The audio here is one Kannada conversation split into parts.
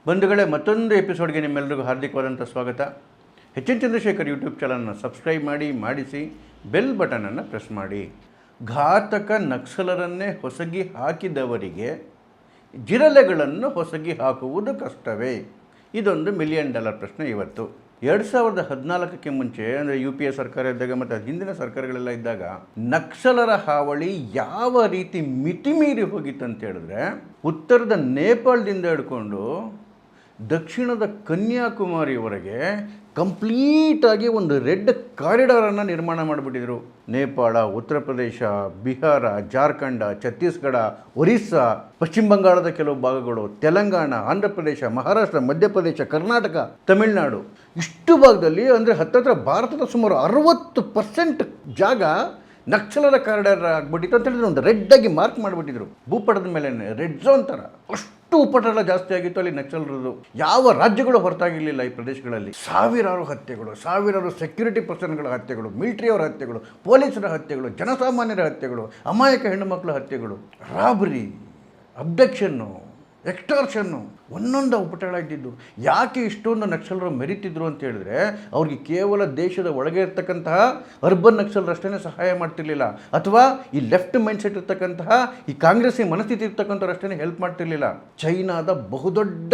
ಬಂಧುಗಳೇ, ಮತ್ತೊಂದು ಎಪಿಸೋಡ್ಗೆ ನಿಮ್ಮೆಲ್ಲರಿಗೂ ಹಾರ್ದಿಕವಾದಂಥ ಸ್ವಾಗತ. ಹೆಚ್ಚಿನ ಚಂದ್ರಶೇಖರ್ ಯೂಟ್ಯೂಬ್ ಚಾನಲ್ನ ಸಬ್ಸ್ಕ್ರೈಬ್ ಮಾಡಿಸಿ ಬೆಲ್ ಬಟನನ್ನು ಪ್ರೆಸ್ ಮಾಡಿ. ಘಾತಕ ನಕ್ಸಲರನ್ನೇ ಹೊಸಗಿ ಹಾಕಿದವರಿಗೆ ಜಿರಲೆಗಳನ್ನು ಹೊಸಗಿ ಹಾಕುವುದು ಕಷ್ಟವೇ? ಇದೊಂದು $1 ಮಿಲಿಯನ್ ಪ್ರಶ್ನೆ. ಇವತ್ತು 2014ಕ್ಕೆ ಮುಂಚೆ, ಅಂದರೆ UPA ಸರ್ಕಾರ ಇದ್ದಾಗ ಮತ್ತು ಹಿಂದಿನ ಸರ್ಕಾರಗಳೆಲ್ಲ ಇದ್ದಾಗ ನಕ್ಸಲರ ಹಾವಳಿ ಯಾವ ರೀತಿ ಮಿತಿಮೀರಿ ಹೋಗಿತ್ತು ಅಂತ ಹೇಳಿದ್ರೆ, ಉತ್ತರದ ನೇಪಾಳದಿಂದ ಹಿಡ್ಕೊಂಡು ದಕ್ಷಿಣದ ಕನ್ಯಾಕುಮಾರಿವರೆಗೆ ಕಂಪ್ಲೀಟಾಗಿ ಒಂದು ರೆಡ್ ಕಾರಿಡಾರನ್ನು ನಿರ್ಮಾಣ ಮಾಡಿಬಿಟ್ಟಿದ್ರು. ನೇಪಾಳ, ಉತ್ತರ ಪ್ರದೇಶ, ಬಿಹಾರ, ಜಾರ್ಖಂಡ, ಛತ್ತೀಸ್ಗಢ, ಒರಿಸ್ಸಾ, ಪಶ್ಚಿಮ ಬಂಗಾಳದ ಕೆಲವು ಭಾಗಗಳು, ತೆಲಂಗಾಣ, ಆಂಧ್ರ ಪ್ರದೇಶ, ಮಹಾರಾಷ್ಟ್ರ, ಮಧ್ಯಪ್ರದೇಶ, ಕರ್ನಾಟಕ, ತಮಿಳುನಾಡು, ಇಷ್ಟು ಭಾಗದಲ್ಲಿ ಅಂದರೆ ಹತ್ತತ್ರ ಭಾರತದ ಸುಮಾರು 60% ಜಾಗ ನಕ್ಸಲರ ಕಾರಿಡಾರ್ ಆಗಿಬಿಟ್ಟಿತ್ತು ಅಂತ ಹೇಳಿದ್ರೆ ಒಂದು ರೆಡ್ಡಾಗಿ ಮಾರ್ಕ್ ಮಾಡಿಬಿಟ್ಟಿದ್ರು. ಭೂಪಟದ ಮೇಲೆ ರೆಡ್ ಝೋನ್ ಥರ ಅಷ್ಟು ಉಪಟಳ ಜಾಸ್ತಿ ಆಗಿತ್ತು ಅಲ್ಲಿ ನಕ್ಸಲರದು. ಯಾವ ರಾಜ್ಯಗಳು ಹೊರತಾಗಿರಲಿಲ್ಲ ಈ ಪ್ರದೇಶಗಳಲ್ಲಿ. ಸಾವಿರಾರು ಹತ್ಯೆಗಳು, ಸಾವಿರಾರು ಸೆಕ್ಯೂರಿಟಿ ಪರ್ಸನ್ಗಳ ಹತ್ಯೆಗಳು, ಮಿಲಿಟರಿಯವರ ಹತ್ಯೆಗಳು, ಪೊಲೀಸರ ಹತ್ಯೆಗಳು, ಜನಸಾಮಾನ್ಯರ ಹತ್ಯೆಗಳು, ಅಮಾಯಕ ಹೆಣ್ಣು ಮಕ್ಕಳ ಹತ್ಯೆಗಳು, ರಾಬರಿ, ಅಬ್ಡಕ್ಷನ್ನು, ಎಕ್ಸ್ಟಾರ್ಷನ್ನು, ಒಂದೊಂದು ಉಪಟಳ ಇದ್ದಿದ್ದು. ಯಾಕೆ ಇಷ್ಟೊಂದು ನಕ್ಸಲರು ಮೆರಿತಿದ್ರು ಅಂತ ಹೇಳಿದ್ರೆ, ಅವ್ರಿಗೆ ಕೇವಲ ದೇಶದ ಒಳಗೆ ಇರ್ತಕ್ಕಂತಹ ಅರ್ಬನ್ ನಕ್ಸಲರಷ್ಟೇ ಸಹಾಯ ಮಾಡ್ತಿರ್ಲಿಲ್ಲ, ಅಥವಾ ಈ ಲೆಫ್ಟ್ ಮೈಂಡ್ಸೆಟ್ ಇರ್ತಕ್ಕಂತಹ ಈ ಕಾಂಗ್ರೆಸ್ಸಿ ಮನಸ್ಥಿತಿ ಇರ್ತಕ್ಕಂಥವ್ರಷ್ಟೇ ಹೆಲ್ಪ್ ಮಾಡ್ತಿರ್ಲಿಲ್ಲ. ಚೈನಾದ ಬಹುದೊಡ್ಡ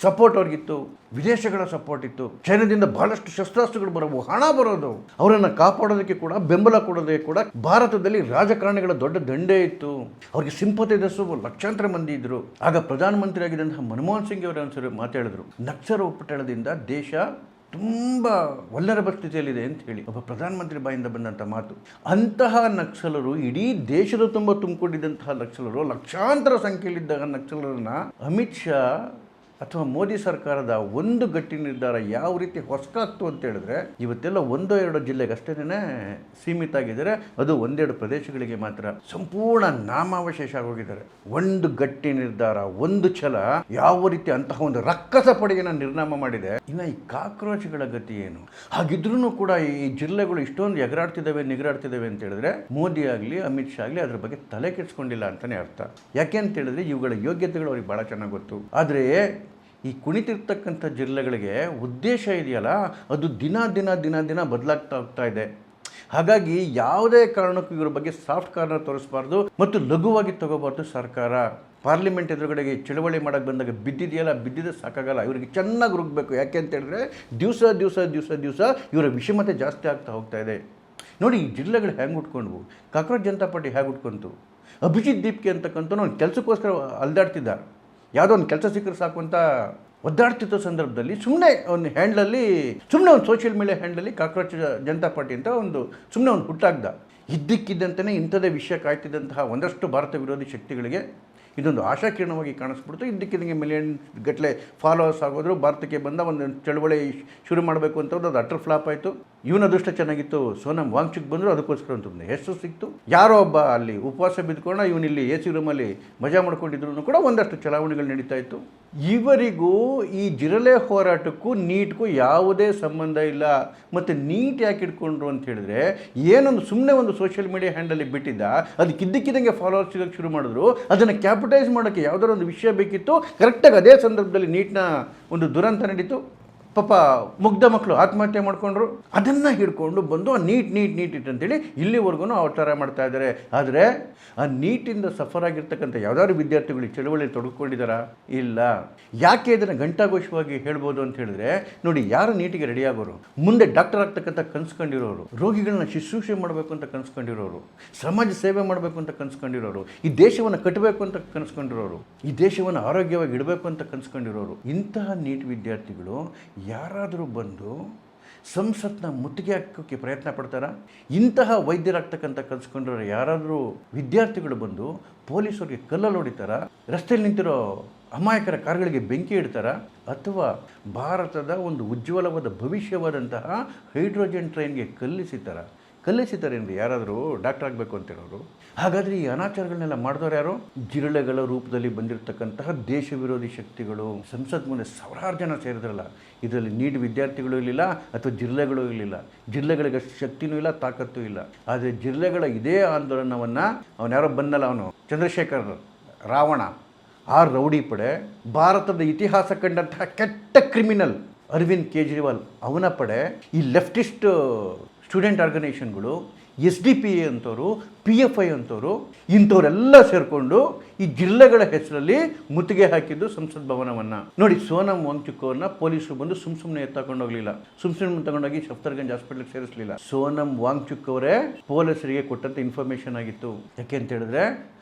ಸಪೋರ್ಟ್ ಅವ್ರಿಗಿತ್ತು, ವಿದೇಶಗಳ ಸಪೋರ್ಟ್ ಇತ್ತು. ಚೈನಾದಿಂದ ಬಹಳಷ್ಟು ಶಸ್ತ್ರಾಸ್ತ್ರಗಳು ಬರೋವು, ಹಣ ಬರೋದು, ಅವರನ್ನು ಕಾಪಾಡೋದಕ್ಕೆ ಕೂಡ, ಬೆಂಬಲ ಕೊಡೋದಕ್ಕೆ ಕೂಡ ಭಾರತದಲ್ಲಿ ರಾಜಕಾರಣಿಗಳ ದೊಡ್ಡ ದಂಡೇ ಇತ್ತು. ಅವ್ರಿಗೆ ಸಿಂಪಥೈಸರ್ಸ್ ಲಕ್ಷಾಂತರ ಮಂದಿ ಇದ್ದರು. ಆಗ ಪ್ರಧಾನಮಂತ್ರಿ ಆಗಿದ್ದಂತಹ ಮನಮೋಹನ್ ಸಿಂಗ್ ಅವರ ಒಂದ್ಸರಿ ಮಾತಾಡಿದ್ರು, ನಕ್ಸಲ ಉಪಟಳದಿಂದ ದೇಶ ತುಂಬ ವಲ್ನರಬಲ್ ಸ್ಥಿತಿಯಲ್ಲಿದೆ ಅಂತ ಹೇಳಿ. ಒಬ್ಬ ಪ್ರಧಾನಮಂತ್ರಿ ಬಾಯಿಂದ ಬಂದಂಥ ಮಾತು. ಅಂತಹ ನಕ್ಸಲರು, ಇಡೀ ದೇಶದ ತುಂಬ ತುಂಬಿಕೊಂಡಿದ್ದಂತಹ ನಕ್ಸಲರು, ಲಕ್ಷಾಂತರ ಸಂಖ್ಯೆಯಲ್ಲಿದ್ದಾಗ ನಕ್ಸಲರನ್ನ ಅಮಿತ್ ಶಾ ಅಥವಾ ಮೋದಿ ಸರ್ಕಾರದ ಒಂದು ಗಟ್ಟಿ ನಿರ್ಧಾರ ಯಾವ ರೀತಿ ಹೊಸಕಾಗ್ತು ಅಂತ ಹೇಳಿದ್ರೆ, ಇವತ್ತೆಲ್ಲ 1-2 ಜಿಲ್ಲೆಗೆ ಅಷ್ಟೇ ಸೀಮಿತ ಆಗಿದ್ದಾರೆ. ಅದು 1-2 ಪ್ರದೇಶಗಳಿಗೆ ಮಾತ್ರ ಸಂಪೂರ್ಣ ನಾಮಾವಶೇಷ ಆಗೋಗಿದ್ದಾರೆ. ಒಂದು ಗಟ್ಟಿ ನಿರ್ಧಾರ, ಒಂದು ಛಲ ಯಾವ ರೀತಿ ಅಂತಹ ಒಂದು ರಕ್ಕಸ ಪಡೆಯನ್ನು ನಿರ್ನಾಮ ಮಾಡಿದೆ. ಇನ್ನು ಈ ಕಾಕ್ರೋಚ್ಗಳ ಗತಿ ಏನು? ಹಾಗಿದ್ರೂ ಕೂಡ ಈ ಜಿಲ್ಲೆಗಳು ಇಷ್ಟೊಂದು ನಿಗರಾಡ್ತಿದ್ದಾವೆ ಅಂತ ಹೇಳಿದ್ರೆ, ಮೋದಿ ಆಗಲಿ ಅಮಿತ್ ಶಾ ಆಗಲಿ ಅದ್ರ ಬಗ್ಗೆ ತಲೆ ಕೆಡಿಸ್ಕೊಂಡಿಲ್ಲ ಅಂತಲೇ ಅರ್ಥ. ಯಾಕೆ ಅಂತ ಹೇಳಿದ್ರೆ, ಇವುಗಳ ಯೋಗ್ಯತೆಗಳು ಅವ್ರಿಗೆ ಭಾಳ ಚೆನ್ನಾಗಿ ಗೊತ್ತು. ಆದರೆ ಈ ಕುಣಿತಿರ್ತಕ್ಕಂಥ ಜಿಲ್ಲೆಗಳಿಗೆ ಉದ್ದೇಶ ಇದೆಯಲ್ಲ, ಅದು ದಿನ ಬದಲಾಗ್ತಾ ಹೋಗ್ತಾ ಇದೆ. ಹಾಗಾಗಿ ಯಾವುದೇ ಕಾರಣಕ್ಕೂ ಇವ್ರ ಬಗ್ಗೆ ಸಾಫ್ಟ್ ಕಾರ್ನರ್ ತೋರಿಸಬಾರ್ದು ಮತ್ತು ಲಘುವಾಗಿ ತಗೋಬಾರ್ದು ಸರ್ಕಾರ. ಪಾರ್ಲಿಮೆಂಟ್ ಎದುರುಗಡೆಗೆ ಚಳವಳಿ ಮಾಡೋಕ್ಕೆ ಬಂದಾಗ ಬಿದ್ದಿದೆ ಸಾಕಾಗಲ್ಲ, ಇವರಿಗೆ ಚೆನ್ನಾಗಿ ರುಗ್ಬೇಕು. ಯಾಕೆ ಅಂತ ಹೇಳಿದ್ರೆ, ದಿವಸ ಇವರ ವಿಷಮತೆ ಜಾಸ್ತಿ ಆಗ್ತಾ ಹೋಗ್ತಾ ಇದೆ. ನೋಡಿ, ಈ ಜಿಲ್ಲೆಗಳು ಹೆಂಗೆ ಉಟ್ಕೊಂಡ್ವು, ಕಾಂಗ್ರೆಸ್ ಜನತಾ ಪಾರ್ಟಿ ಹೇಗೆ ಉಟ್ಕೊಂತು. ಅಭಿಜಿತ್ ದೀಪ್ಕೆ ಅಂತಕ್ಕಂಥ ಅವ್ನು ಕೆಲಸಕ್ಕೋಸ್ಕರ ಅಲ್ದಾಡ್ತಿದ್ದ, ಯಾವುದೋ ಒಂದು ಕೆಲಸ ಸಿಕ್ಕರೆ ಸಾಕು ಅಂತ ಒದ್ದಾಡ್ತಿದ್ದ ಸಂದರ್ಭದಲ್ಲಿ ಸುಮ್ಮನೆ ಒಂದು ಹ್ಯಾಂಡ್ಲಲ್ಲಿ, ಸುಮ್ಮನೆ ಒಂದು ಸೋಷಿಯಲ್ ಮೀಡಿಯಾ ಹ್ಯಾಂಡಲ್ಲಿ ಕಾಕ್ರೋಚ್ ಜನತಾ ಪಾರ್ಟಿ ಅಂತ ಸುಮ್ಮನೆ ಒಂದು ಹುಟ್ಟಾಗ್ದ. ಇದ್ದಕ್ಕಿದ್ದಂತೆಯೇ ಇಂಥದೇ ವಿಷಯ ಕಾಯ್ತಿದ್ದಂತಹ ಒಂದಷ್ಟು ಭಾರತ ವಿರೋಧಿ ಶಕ್ತಿಗಳಿಗೆ ಇದೊಂದು ಆಶಾಕಿರಣವಾಗಿ ಕಾಣಿಸ್ಬಿಡ್ತು. ಇದ್ದಕ್ಕಿದ್ದಂಗೆ ಮಿಲಿಯನ್ ಗಟ್ಟಲೆ ಫಾಲೋವರ್ಸ್ ಆಗೋದ್ರು. ಭಾರತಕ್ಕೆ ಬಂದ ಒಂದು ಚಳವಳಿ ಶುರು ಮಾಡಬೇಕು ಅಂತ ಅದು ಅಟರ್ ಫ್ಲಾಪ್ ಆಯಿತು. ಇವನ ಅದೃಷ್ಟ ಚೆನ್ನಾಗಿತ್ತು, ಸೋನಮ್ ವಾಂಗ್ಚುಕ್ ಬಂದರು, ಅದಕ್ಕೋಸ್ಕರ ಒಂದು ಹೆಸರು ಸಿಕ್ತು. ಯಾರೋ ಒಬ್ಬ ಅಲ್ಲಿ ಉಪವಾಸ ಬಿದ್ದುಕೊಂಡು ಇವನಿಲ್ಲಿ AC ರೂಮಲ್ಲಿ ಮಜಾ ಮಾಡ್ಕೊಂಡಿದ್ರು ಕೂಡ ಒಂದಷ್ಟು ಚಲಾವಣೆಗಳು ನಡೀತಾ ಇತ್ತು. ಇವರಿಗೂ ಈ ಜಿರಲೆ ಹೋರಾಟಕ್ಕೂ ನೀಟ್ಗೂ ಯಾವುದೇ ಸಂಬಂಧ ಇಲ್ಲ. ಮತ್ತು ನೀಟ್ ಯಾಕೆ ಇಟ್ಕೊಂಡ್ರು ಅಂತ ಹೇಳಿದ್ರೆ, ಏನೊಂದು ಸುಮ್ಮನೆ ಒಂದು ಸೋಷಿಯಲ್ ಮೀಡಿಯಾ ಹ್ಯಾಂಡಲ್ಲಿ ಬಿಟ್ಟಿದ್ದ, ಅದಕ್ಕೆ ಇದ್ದಕ್ಕಿದ್ದಂಗೆ ಫಾಲೋವರ್ಸ್ ಸಿಗೋಕ್ಕೆ ಶುರು ಮಾಡಿದ್ರು. ಅದನ್ನು ಕ್ಯಾಪಿಟಲೈಸ್ ಮಾಡೋಕ್ಕೆ ಯಾವುದಾದ್ರು ಒಂದು ವಿಷಯ ಬೇಕಿತ್ತು. ಕರೆಕ್ಟಾಗಿ ಅದೇ ಸಂದರ್ಭದಲ್ಲಿ ನೀಟ್ನ ಒಂದು ದುರಂತ ನಡೀತು. ಪಾಪ ಮುಗ್ಧ ಮಕ್ಕಳು ಆತ್ಮಹತ್ಯೆ ಮಾಡಿಕೊಂಡ್ರು. ಅದನ್ನು ಹಿಡ್ಕೊಂಡು ಬಂದು ಆ ನೀಟ್ ಅಂತೇಳಿ ಇಲ್ಲಿವರೆಗೂ ಅವತಾರ ಮಾಡ್ತಾ ಇದ್ದಾರೆ. ಆದರೆ ಆ ನೀಟಿಂದ ಸಫರ್ ಆಗಿರ್ತಕ್ಕಂಥ ಯಾವುದಾದ್ರು ವಿದ್ಯಾರ್ಥಿಗಳು ಚಳವಳಿಯಲ್ಲಿ ತೊಡಗಿಕೊಂಡಿದ್ದಾರಾ? ಇಲ್ಲ. ಯಾಕೆ ಇದನ್ನು ಘಂಟಾಘೋಷವಾಗಿ ಹೇಳ್ಬೋದು ಅಂತ ಹೇಳಿದ್ರೆ, ನೋಡಿ, ಯಾರು ನೀಟಿಗೆ ರೆಡಿ ಆಗೋರು, ಮುಂದೆ ಡಾಕ್ಟರ್ ಆಗ್ತಕ್ಕಂಥ ಕನ್ಸ್ಕೊಂಡಿರೋರು, ರೋಗಿಗಳನ್ನ ಶುಶ್ರೂಷೆ ಮಾಡಬೇಕು ಅಂತ ಕನ್ಸ್ಕೊಂಡಿರೋರು, ಸಮಾಜ ಸೇವೆ ಮಾಡಬೇಕು ಅಂತ ಕನ್ಸ್ಕೊಂಡಿರೋರು, ಈ ದೇಶವನ್ನು ಕಟ್ಟಬೇಕು ಅಂತ ಕನ್ಸ್ಕೊಂಡಿರೋರು, ಈ ದೇಶವನ್ನು ಆರೋಗ್ಯವಾಗಿ ಇಡಬೇಕು ಅಂತ ಕನ್ಸ್ಕೊಂಡಿರೋರು, ಇಂತಹ ನೀಟ್ ವಿದ್ಯಾರ್ಥಿಗಳು ಯಾರಾದರೂ ಬಂದು ಸಂಸತ್ನ ಮುತ್ತಿಗೆ ಹಾಕೋಕ್ಕೆ ಪ್ರಯತ್ನ ಪಡ್ತಾರಾ? ಇಂತಹ ವೈದ್ಯರಾಗ್ತಕ್ಕಂಥ ಕಲ್ಸ್ಕೊಂಡಿರೋ ಯಾರಾದರೂ ವಿದ್ಯಾರ್ಥಿಗಳು ಬಂದು ಪೊಲೀಸರಿಗೆ ಕಲ್ಲಲ್ಲಿ ಹೊಡಿತಾರ? ರಸ್ತೆಯಲ್ಲಿ ನಿಂತಿರೋ ಅಮಾಯಕರ ಕಾರ್ಗಳಿಗೆ ಬೆಂಕಿ ಇಡ್ತಾರ? ಅಥವಾ ಭಾರತದ ಒಂದು ಉಜ್ವಲವಾದ ಭವಿಷ್ಯವಾದಂತಹ ಹೈಡ್ರೋಜನ್ ಟ್ರೈನ್ಗೆ ಕಲ್ಲಿಸಿತಾರೇನ್ರಿ ಯಾರಾದರೂ ಡಾಕ್ಟರ್ ಆಗಬೇಕು ಅಂತೇಳೋರು? ಹಾಗಾದರೆ ಈ ಅನಾಚಾರಗಳನ್ನೆಲ್ಲ ಮಾಡಿದವರು ಯಾರು? ಜಿರಳೆಗಳ ರೂಪದಲ್ಲಿ ಬಂದಿರತಕ್ಕಂತಹ ದೇಶ ವಿರೋಧಿ ಶಕ್ತಿಗಳು. ಸಂಸತ್ ಮುಂದೆ ಸಾವಿರಾರು ಜನ ಸೇರಿದ್ರಲ್ಲ, ಇದರಲ್ಲಿ ನೀಟ್ ವಿದ್ಯಾರ್ಥಿಗಳು ಇರಲಿಲ್ಲ ಅಥವಾ ಜಿರಳೆಗಳು ಇರಲಿಲ್ಲ. ಜಿರಳೆಗಳಿಗೆ ಶಕ್ತಿನೂ ಇಲ್ಲ, ತಾಕತ್ತೂ ಇಲ್ಲ. ಆದರೆ ಜಿರಳೆಗಳ ಇದೇ ಆಂದೋಲನವನ್ನು ಅವನು ಯಾರೋ ಬಂದಲ್ಲ, ಅವನು ಚಂದ್ರಶೇಖರ್ ರಾವಣ, ಆ ರೌಡಿ ಪಡೆ, ಭಾರತದ ಇತಿಹಾಸ ಕಂಡಂತಹ ಕೆಟ್ಟ ಕ್ರಿಮಿನಲ್ ಅರವಿಂದ್ ಕೇಜ್ರಿವಾಲ್ ಅವನ ಪಡೆ, ಈ ಲೆಫ್ಟಿಸ್ಟ್ ಸ್ಟೂಡೆಂಟ್ ಆರ್ಗನೈಸೇಷನ್ಗಳು, SDP ಅಂತವರು, PFI ಅಂತವರು, ಇಂಥವರೆಲ್ಲ ಸೇರಿಕೊಂಡು ಈ ಜಿಲ್ಲೆಗಳ ಹೆಸರಲ್ಲಿ ಮುತ್ತಿಗೆ ಹಾಕಿದ್ದು ಸಂಸತ್ ಭವನವನ್ನು. ನೋಡಿ, ಸೋನಂ ವಾಂಗ್ಚುಕ್ ಅವ್ರನ್ನ ಪೊಲೀಸರು ಬಂದು ಸುಮ್ಮನೆ ಎತ್ತಾಕೊಂಡು ಹೋಗಲಿಲ್ಲ, ಸುಮ್ಮನೆ ತಗೊಂಡೋಗಿ ಸಫ್ದರ್ಗಂಜ್ ಹಾಸ್ಪಿಟಲ್ಗೆ ಸೇರಿಸಲಿಲ್ಲ. ಸೋನಂ ವಾಂಗ್ಚುಕ್ ಅವರೇ ಪೊಲೀಸರಿಗೆ ಕೊಟ್ಟಂಥ ಇನ್ಫಾರ್ಮೇಷನ್ ಆಗಿತ್ತು. ಯಾಕೆ ಅಂತ ಹೇಳಿದ್ರೆ,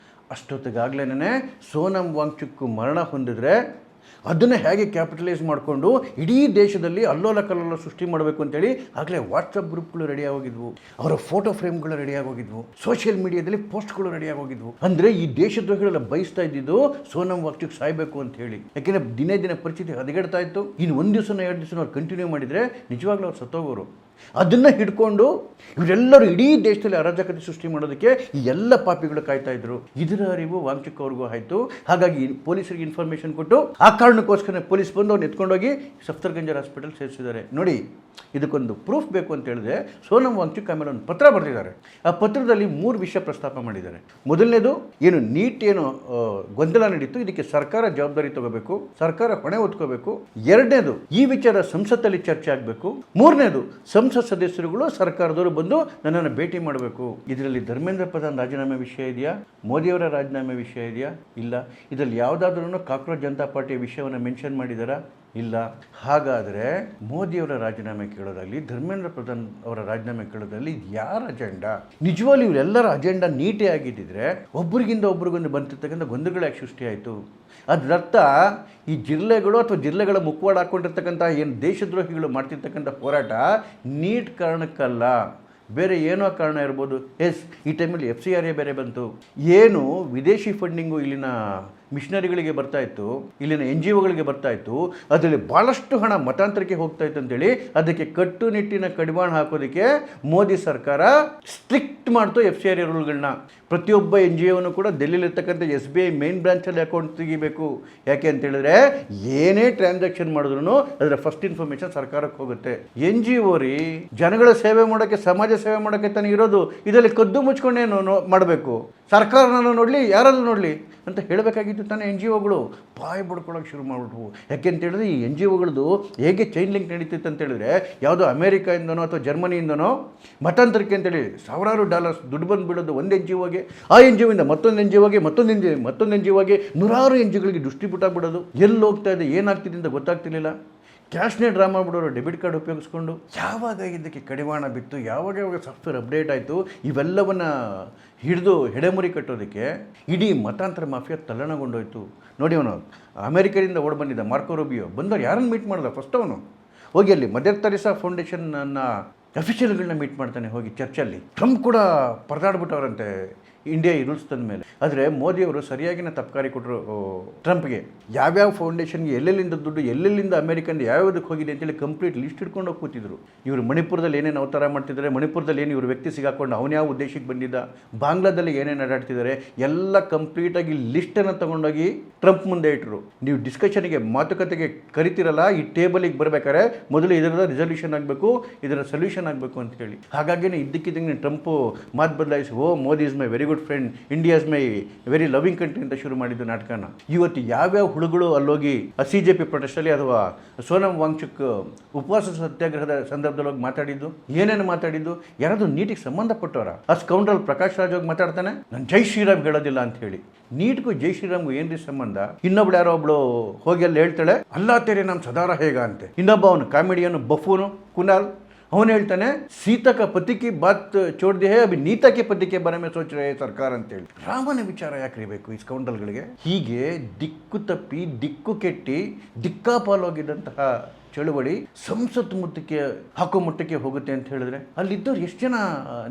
ಅಷ್ಟೊತ್ತಿಗಾಗಲೇ ಸೋನಂ ವಾಂಗ್ಚುಕ್ ಮರಣ ಹೊಂದಿದ್ರೆ ಅದನ್ನು ಹೇಗೆ ಕ್ಯಾಪಿಟಲೈಸ್ ಮಾಡಿಕೊಂಡು ಇಡೀ ದೇಶದಲ್ಲಿ ಅಲ್ಲೋಲ ಕಲ್ಲೋಲ ಸೃಷ್ಟಿ ಮಾಡಬೇಕು ಅಂತೇಳಿ ಆಗಲೇ ವಾಟ್ಸಪ್ ಗ್ರೂಪ್ಗಳು ರೆಡಿಯಾಗೋಗಿದ್ವು, ಅವರ ಫೋಟೋ ಫ್ರೇಮ್ಗಳು ರೆಡಿಯಾಗೋಗಿದ್ವು, ಸೋಷಿಯಲ್ ಮೀಡಿಯಾದಲ್ಲಿ ಪೋಸ್ಟ್ಗಳು ರೆಡಿಯಾಗೋಗಿದ್ವು. ಅಂದರೆ ಈ ದೇಶದ್ರೋಹಿಗಳೆಲ್ಲ ಬಯಸ್ತಾ ಇದ್ದಿದ್ದು ಸೋನಂ ವಾಂಗ್ಚುಕ್ ಸಾಯಬೇಕು ಅಂತ ಹೇಳಿ. ಯಾಕೆಂದರೆ ದಿನೇ ಪರಿಸ್ಥಿತಿ ಹದಗೆಡ್ತಾ ಇತ್ತು. ಇನ್ನು ಒಂದು ದಿವಸನೋ 2 ದಿವಸನೋ ಅವ್ರು ಕಂಟಿನ್ಯೂ ಮಾಡಿದರೆ ನಿಜವಾಗ್ಲೂ ಅವ್ರು ಸತ್ತೋಗೋರು. ಅದನ್ನು ಹಿಡ್ಕೊಂಡು ಇವರೆಲ್ಲರೂ ಇಡೀ ದೇಶದಲ್ಲಿ ಅರಾಜಕತೆ ಸೃಷ್ಟಿ ಮಾಡೋದಕ್ಕೆ ಈ ಎಲ್ಲ ಪಾಪಿಗಳು ಕಾಯ್ತಾ ಇದ್ರು. ಇದರ ಅರಿವು ವಾಂಗ್ಚುಕ್ ಅವ್ರಿಗೂ ಆಯಿತು. ಹಾಗಾಗಿ ಪೊಲೀಸರಿಗೆ ಇನ್ಫಾರ್ಮೇಷನ್ ಕೊಟ್ಟು ಆ ಕಾರಣಕ್ಕೋಸ್ಕರ ಪೊಲೀಸ್ ಬಂದು ಅವ್ರನ್ನ ಎತ್ಕೊಂಡೋಗಿ ಸಫ್ದರ್ಗಂಜ್ ಹಾಸ್ಪಿಟಲ್ ಸೇರಿಸಿದ್ದಾರೆ. ನೋಡಿ, ಇದಕ್ಕೊಂದು ಪ್ರೂಫ್ ಬೇಕು ಅಂತ ಹೇಳಿದ್ರೆ ಸೋನಂ ವಾಂಗ್ಚುಕ್ ಆಮೇಲೆ ಒಂದು ಪತ್ರ ಬರೆದಿದ್ದಾರೆ. ಆ ಪತ್ರದಲ್ಲಿ 3 ವಿಷಯ ಪ್ರಸ್ತಾಪ ಮಾಡಿದ್ದಾರೆ. ಮೊದಲನೇದು, ಏನು ನೀಟ್ ಏನು ಗೊಂದಲ ನಡೀತು, ಇದಕ್ಕೆ ಸರ್ಕಾರ ಜವಾಬ್ದಾರಿ ತಗೋಬೇಕು, ಸರ್ಕಾರ ಹೊಣೆ ಹೊತ್ಕೋಬೇಕು. 2ನೇದು, ಈ ವಿಚಾರ ಸಂಸತ್ತಲ್ಲಿ ಚರ್ಚೆ ಆಗಬೇಕು. 3ನೇದು, ಸಂಸತ್ ಸದಸ್ಯರುಗಳು ಸರ್ಕಾರದವರು ಬಂದು ನನ್ನನ್ನು ಭೇಟಿ ಮಾಡಬೇಕು. ಇದರಲ್ಲಿ ಧರ್ಮೇಂದ್ರ ಪ್ರಧಾನ್ ರಾಜೀನಾಮೆ ವಿಷಯ ಇದೆಯಾ, ಮೋದಿಯವರ ರಾಜೀನಾಮೆ ವಿಷಯ ಇದೆಯಾ? ಇಲ್ಲ. ಇದರಲ್ಲಿ ಯಾವುದಾದ್ರೂ ಕಾಕ್ರೋಚ್ ಜನತಾ ಪಾರ್ಟಿಯ ವಿಷಯವನ್ನು ಮೆನ್ಷನ್ ಮಾಡಿದಾರಾ? ಇಲ್ಲ. ಹಾಗಾದರೆ ಮೋದಿಯವರ ರಾಜೀನಾಮೆ ಕೇಳೋದಾಗಲಿ, ಧರ್ಮೇಂದ್ರ ಪ್ರಧಾನ್ ಅವರ ರಾಜೀನಾಮೆ ಕೇಳೋದಾಗಲಿ ಯಾರ ಅಜೆಂಡಾ? ನಿಜವಾಗ್ಲೂ ಇವರೆಲ್ಲರ ಅಜೆಂಡಾ ನೀಟೇ ಆಗಿದ್ದಿದ್ರೆ ಒಬ್ಬರಿಗಿಂತ ಒಬ್ರಿಗೊಂದು ಬಂತಿರ್ತಕ್ಕಂಥ ಗೊಂದಲಗಳು ಯಾಕೆ ಸೃಷ್ಟಿಯಾಯಿತು? ಅದರರ್ಥ ಈ ಜಿಲ್ಲೆಗಳು ಅಥವಾ ಜಿಲ್ಲೆಗಳ ಮುಖವಾಡ ಹಾಕ್ಕೊಂಡಿರ್ತಕ್ಕಂಥ ಏನು ದೇಶದ್ರೋಹಿಗಳು ಮಾಡ್ತಿರ್ತಕ್ಕಂಥ ಹೋರಾಟ ನೀಟ್ ಕಾರಣಕ್ಕಲ್ಲ, ಬೇರೆ ಏನೋ ಕಾರಣ ಇರ್ಬೋದು. ಈ ಟೈಮಲ್ಲಿ FCRA ಬೇರೆ ಬಂತು. ಏನು ವಿದೇಶಿ ಫಂಡಿಂಗು ಇಲ್ಲಿನ ಮಿಷನರಿಗಳಿಗೆ ಬರ್ತಾ ಇತ್ತು, ಇಲ್ಲಿನ NGOಗಳಿಗೆ ಬರ್ತಾ ಇತ್ತು, ಅದರಲ್ಲಿ ಭಾಳಷ್ಟು ಹಣ ಮತಾಂತರಕ್ಕೆ ಹೋಗ್ತಾ ಇತ್ತು ಅಂತೇಳಿ ಅದಕ್ಕೆ ಕಟ್ಟುನಿಟ್ಟಿನ ಕಡಿವಾಣ ಹಾಕೋದಕ್ಕೆ ಮೋದಿ ಸರ್ಕಾರ ಸ್ಟ್ರಿಕ್ಟ್ ಮಾಡ್ತು FCRA ರೂಲ್ಗಳನ್ನ. ಪ್ರತಿಯೊಬ್ಬ NGOನು ಕೂಡ ಡೆಲ್ಲಿಲಿರ್ತಕ್ಕಂಥ SBI ಮೇನ್ ಬ್ರಾಂಚಲ್ಲಿ ಅಕೌಂಟ್ ತೆಗಿಬೇಕು. ಯಾಕೆ ಅಂತೇಳಿದ್ರೆ ಏನೇ ಟ್ರಾನ್ಸಾಕ್ಷನ್ ಮಾಡಿದ್ರು ಅದರ ಫಸ್ಟ್ ಇನ್ಫಾರ್ಮೇಷನ್ ಸರ್ಕಾರಕ್ಕೆ ಹೋಗುತ್ತೆ. NGO ರೀ ಜನಗಳ ಸೇವೆ ಮಾಡೋಕ್ಕೆ, ಸಮಾಜ ಸೇವೆ ಮಾಡೋಕ್ಕೆ ತಾನೇ ಇರೋದು. ಇದರಲ್ಲಿ ಕದ್ದು ಮುಚ್ಕೊಂಡೇನು ಮಾಡಬೇಕು? ಸರ್ಕಾರನ ನೋಡಲಿ, ಯಾರನ್ನು ನೋಡಲಿ ಅಂತ ಹೇಳಬೇಕಾಗಿತ್ತು ತಾನೇ. NGOಗಳು ಬಾಯಿ ಬಡ್ಕೊಳ್ಳೋಕೆ ಶುರು ಮಾಡಿಬಿಟ್ವು. ಯಾಕೆ ಅಂತೇಳಿದ್ರೆ ಈ NGOಗಳದ್ದು ಹೇಗೆ ಚೈನ್ ಲಿಂಕ್ ನಡೀತಿತ್ತು ಅಂತೇಳಿದ್ರೆ, ಯಾವುದೋ ಅಮೇರಿಕಾಯಿಂದನೋ ಅಥವಾ ಜರ್ಮನಿಯಿಂದನೋ ಮತಾಂತರಕ್ಕೆ ಅಂತೇಳಿ ಸಾವಿರಾರು ಡಾಲರ್ಸ್ ದುಡ್ಡು ಬಂದು ಬಿಡೋದು ಒಂದು NGOಗೆ, ಆ NGOಯಿಂದ ಮತ್ತೊಂದು NGOಗೆ, ಮತ್ತೊಂದು NGOಗೆ ನೂರಾರು NGOಗಳಿಗೆ ಡಿಸ್ಟ್ರಿಬ್ಯೂಟ್ ಆಗಿಬಿಡೋದು. ಎಲ್ಲಿ ಹೋಗ್ತಾ ಇದೆ, ಏನಾಗ್ತಿದೆ ಅಂತ ಗೊತ್ತಾಗ್ತಿರ್ಲಿಲ್ಲ. ಕ್ಯಾಶ್ನೇ ಡ್ರಾ ಮಾಡಿಬಿಡೋರು ಡೆಬಿಟ್ ಕಾರ್ಡ್ ಉಪಯೋಗಿಸ್ಕೊಂಡು. ಯಾವಾಗ ಇದಕ್ಕೆ ಕಡಿವಾಣ ಬಿತ್ತು, ಯಾವಾಗ ಸಾಫ್ಟ್ವೇರ್ ಅಪ್ಡೇಟ್ ಆಯಿತು, ಇವೆಲ್ಲವನ್ನು ಹಿಡಿದು ಹೆಡೆಮುರಿ ಕಟ್ಟೋದಕ್ಕೆ ಇಡೀ ಮತಾಂತರ ಮಾಫಿಯಾ ತಲ್ಲಣಗೊಂಡೋಯ್ತು. ನೋಡಿ, ಅವನು ಅಮೆರಿಕದಿಂದ ಓಡಿ ಬಂದಿದ್ದ ಮಾರ್ಕೋ ರೂಬಿಯೋ ಬಂದವ್ರು ಯಾರನ್ನು ಮೀಟ್ ಮಾಡಿದ? ಫಸ್ಟ್ ಅವನು ಹೋಗಿ ಅಲ್ಲಿ ಮದರ್ ತೆರೇಸಾ ಫೌಂಡೇಶನ್ನ ಅಫಿಷಿಯಲ್ಗಳನ್ನ ಮೀಟ್ ಮಾಡ್ತಾನೆ ಹೋಗಿ ಚರ್ಚಲ್ಲಿ. ಟ್ರಂಪ್ ಕೂಡ ಪರದಾಡ್ಬಿಟ್ಟವ್ರಂತೆ ಇಂಡಿಯಾ ಈ ರೂಲ್ಸ್ ತಂದ ಮೇಲೆ. ಆದರೆ ಮೋದಿಯವರು ಸರಿಯಾಗಿನ ತಪ್ಕಾರಿ ಕೊಟ್ಟರು ಟ್ರಂಪ್ಗೆ. ಯಾವ್ಯಾವ ಫೌಂಡೇಶನ್ಗೆ ಎಲ್ಲೆಲ್ಲಿಂದ ದುಡ್ಡು, ಎಲ್ಲೆಲ್ಲಿಂದ ಅಮೆರಿಕನ್ ಯಾವ್ಯಾವುದಕ್ಕೆ ಹೋಗಿದೆ ಅಂತೇಳಿ ಕಂಪ್ಲೀಟ್ ಲಿಸ್ಟ್ ಹಿಡ್ಕೊಂಡು ಹೋಗಿ ಕೂತಿದ್ರು. ಇವರು ಮಣಿಪುರದಲ್ಲಿ ಏನೇನು ಅವತಾರ ಮಾಡ್ತಿದ್ದಾರೆ, ಮಣಿಪುರದಲ್ಲಿ ಏನು ಇವರು ವ್ಯಕ್ತಿ ಸಿಗಾಕೊಂಡು ಅವನು ಯಾವ ಉದ್ದೇಶಕ್ಕೆ ಬಂದಿದ್ದ, ಬಾಂಗ್ಲಾದಲ್ಲಿ ಏನೇನು ಅಡ್ಡಾಡ್ತಿದ್ದಾರೆ ಎಲ್ಲ ಕಂಪ್ಲೀಟಾಗಿ ಲಿಸ್ಟನ್ನು ತೊಗೊಂಡೋಗಿ ಟ್ರಂಪ್ ಮುಂದೆ ಇಟ್ಟರು. ನೀವು ಡಿಸ್ಕಷನ್ಗೆ, ಮಾತುಕತೆಗೆ ಕರಿತಿರಲ್ಲ, ಈ ಟೇಬಲಿಗೆ ಬರಬೇಕಾದ್ರೆ ಮೊದಲು ಇದರ ರಿಸಲ್ಯೂಷನ್ ಆಗಬೇಕು, ಇದರ ಸೊಲ್ಯೂಷನ್ ಆಗಬೇಕು ಅಂತ ಹೇಳಿ. ಹಾಗಾಗಿನೇ ಇದ್ದಕ್ಕಿದ್ದಂಗೆ ಟ್ರಂಪು ಮಾತು ಬದಲಾಯಿಸಿ, Modi is my very good friend, India is my very loving country ಅಂತ ಶುರು ಮಾಡಿದ್ದು ನಾಟಕನ. ಇವತ್ತು ಯಾವ್ಯಾವ ಹುಳುಗಳು ಅಲ್ಲೋಗಿ CJP ಪ್ರೊಟೆಸ್ಟಲ್ಲಿ ಅಥವಾ ಸೋನಂ ವಾಂಗ್ಚುಕ್ ಉಪವಾಸ ಸತ್ಯಾಗ್ರಹದ ಸಂದರ್ಭದಲ್ಲಿ ಹೋಗಿ ಮಾತಾಡಿದ್ದು, ಏನೇನು ಮಾತಾಡಿದ್ದು, ಯಾರಾದರೂ ನೀಟಿಗೆ ಸಂಬಂಧಪಟ್ಟವರ? ಆ ಸ್ಕೌಂಡ್ರಲ್ ಪ್ರಕಾಶ್ ರಾಜ್ ಹೋಗಿ ಮಾತಾಡ್ತಾನೆ, ನಾನು ಜೈ ಶ್ರೀರಾಮ್ ಹೇಳೋದಿಲ್ಲ ಅಂತ ಹೇಳಿ. ನೀಟ್ಗೂ ಜೈ ಶ್ರೀರಾಮ್ಗೂ ಏನ್ರಿ ಸಂಬಂಧ? ಇನ್ನೊಬ್ಳು ಯಾರೋ ಒಬ್ಳು ಹೋಗಿ ಅಲ್ಲಿ ಹೇಳ್ತಾಳೆ, ಅಲ್ಲಾ ತೇರೆ ನಮ್ಮ ಸದಾರ ಹೇಗ ಅಂತೆ. ಇನ್ನೊಬ್ಬ ಅವನು ಕಾಮಿಡಿಯನ್ ಬಫೂನು ಕುನಾಲ್, ಅವನು ಹೇಳ್ತಾನೆ, ಸೀತಾ ಕ ಪತಿ ಕಿ ಬಾತ್ ಚೋಡ್ ದಿ ಹೈ, ಅಭಿ ನೀತಾ ಕೆ ಪತಿ ಕೆ ಬಾರೆ ಮೇ ಸೋಚ್ ರಹೆ ಸರ್ಕಾರ ಅಂತೇಳಿ. ರಾಮನ ವಿಚಾರ ಯಾಕೆ ಇರಬೇಕು ಈ ಸ್ಕೌಂಡಲ್ಗಳಿಗೆ? ಹೀಗೆ ದಿಕ್ಕು ತಪ್ಪಿ, ದಿಕ್ಕು ಕೆಟ್ಟಿ, ದಿಕ್ಕಾಪಾಲೋಗಿದ್ದಂತಹ ಚಳುವಳಿ ಸಂಸತ್ ಮುಟ್ಟಕ್ಕೆ ಹಾಕೋ ಮಟ್ಟಕ್ಕೆ ಹೋಗುತ್ತೆ ಅಂತ ಹೇಳಿದ್ರೆ, ಅಲ್ಲಿದ್ದವ್ರು ಎಷ್ಟು ಜನ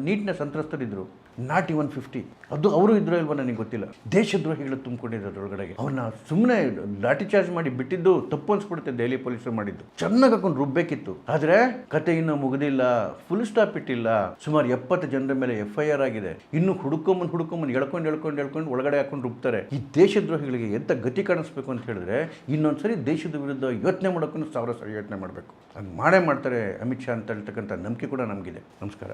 ನೀಟ್ನ ಸಂತ್ರಸ್ತರಿದ್ರು? ನಾಟ್ 150. ಅದು ಅವರು ಇದ್ರೋ ಇಲ್ವೋ ನನಗೆ ಗೊತ್ತಿಲ್ಲ. ದೇಶದ್ರೋಹಿಗಳು ತುಂಬಿಕೊಂಡಿದ್ದಾರೆ ಅದರೊಳಗಡೆಗೆ. ಅವ್ರನ್ನ ಸುಮ್ಮನೆ ಲಾಠಿ ಚಾರ್ಜ್ ಮಾಡಿ ಬಿಟ್ಟಿದ್ದು ತಪ್ಪು ಅನ್ಸ್ಬಿಡುತ್ತೆ. ದೆಹಲಿ ಪೊಲೀಸರು ಮಾಡಿದ್ದು ಚೆನ್ನಾಗಿ ಹಾಕೊಂಡು ರುಬ್ಬೇಕಿತ್ತು. ಆದರೆ ಕತೆ ಇನ್ನೂ ಮುಗಿದಿಲ್ಲ, ಫುಲ್ ಸ್ಟಾಪ್ ಇಟ್ಟಿಲ್ಲ. ಸುಮಾರು 70 ಜನರ ಮೇಲೆ FIR ಆಗಿದೆ. ಇನ್ನು ಹುಡುಕೊಂಬಂದು ಎಳ್ಕೊಂಡು ಒಳಗಡೆ ಹಾಕೊಂಡು ರುಬ್ತಾರೆ. ಈ ದೇಶದ್ರೋಹಿಗಳಿಗೆ ಎಂತ ಗತಿ ಕಾಣಿಸ್ಬೇಕು ಅಂತ ಹೇಳಿದ್ರೆ, ಇನ್ನೊಂದ್ಸರಿ ದೇಶದ ವಿರುದ್ಧ ಯೋಚನೆ ಮಾಡೋಕ್ಕೂ 1000 ಸರಿ ಯೋಚನೆ ಮಾಡಬೇಕು. ಅದು ಮಾಡೇ ಮಾಡ್ತಾರೆ ಅಮಿತ್ ಶಾ ಅಂತ ಹೇಳ್ತಕ್ಕಂಥ ನಂಬಿಕೆ ಕೂಡ ನಮಗಿದೆ. ನಮಸ್ಕಾರ.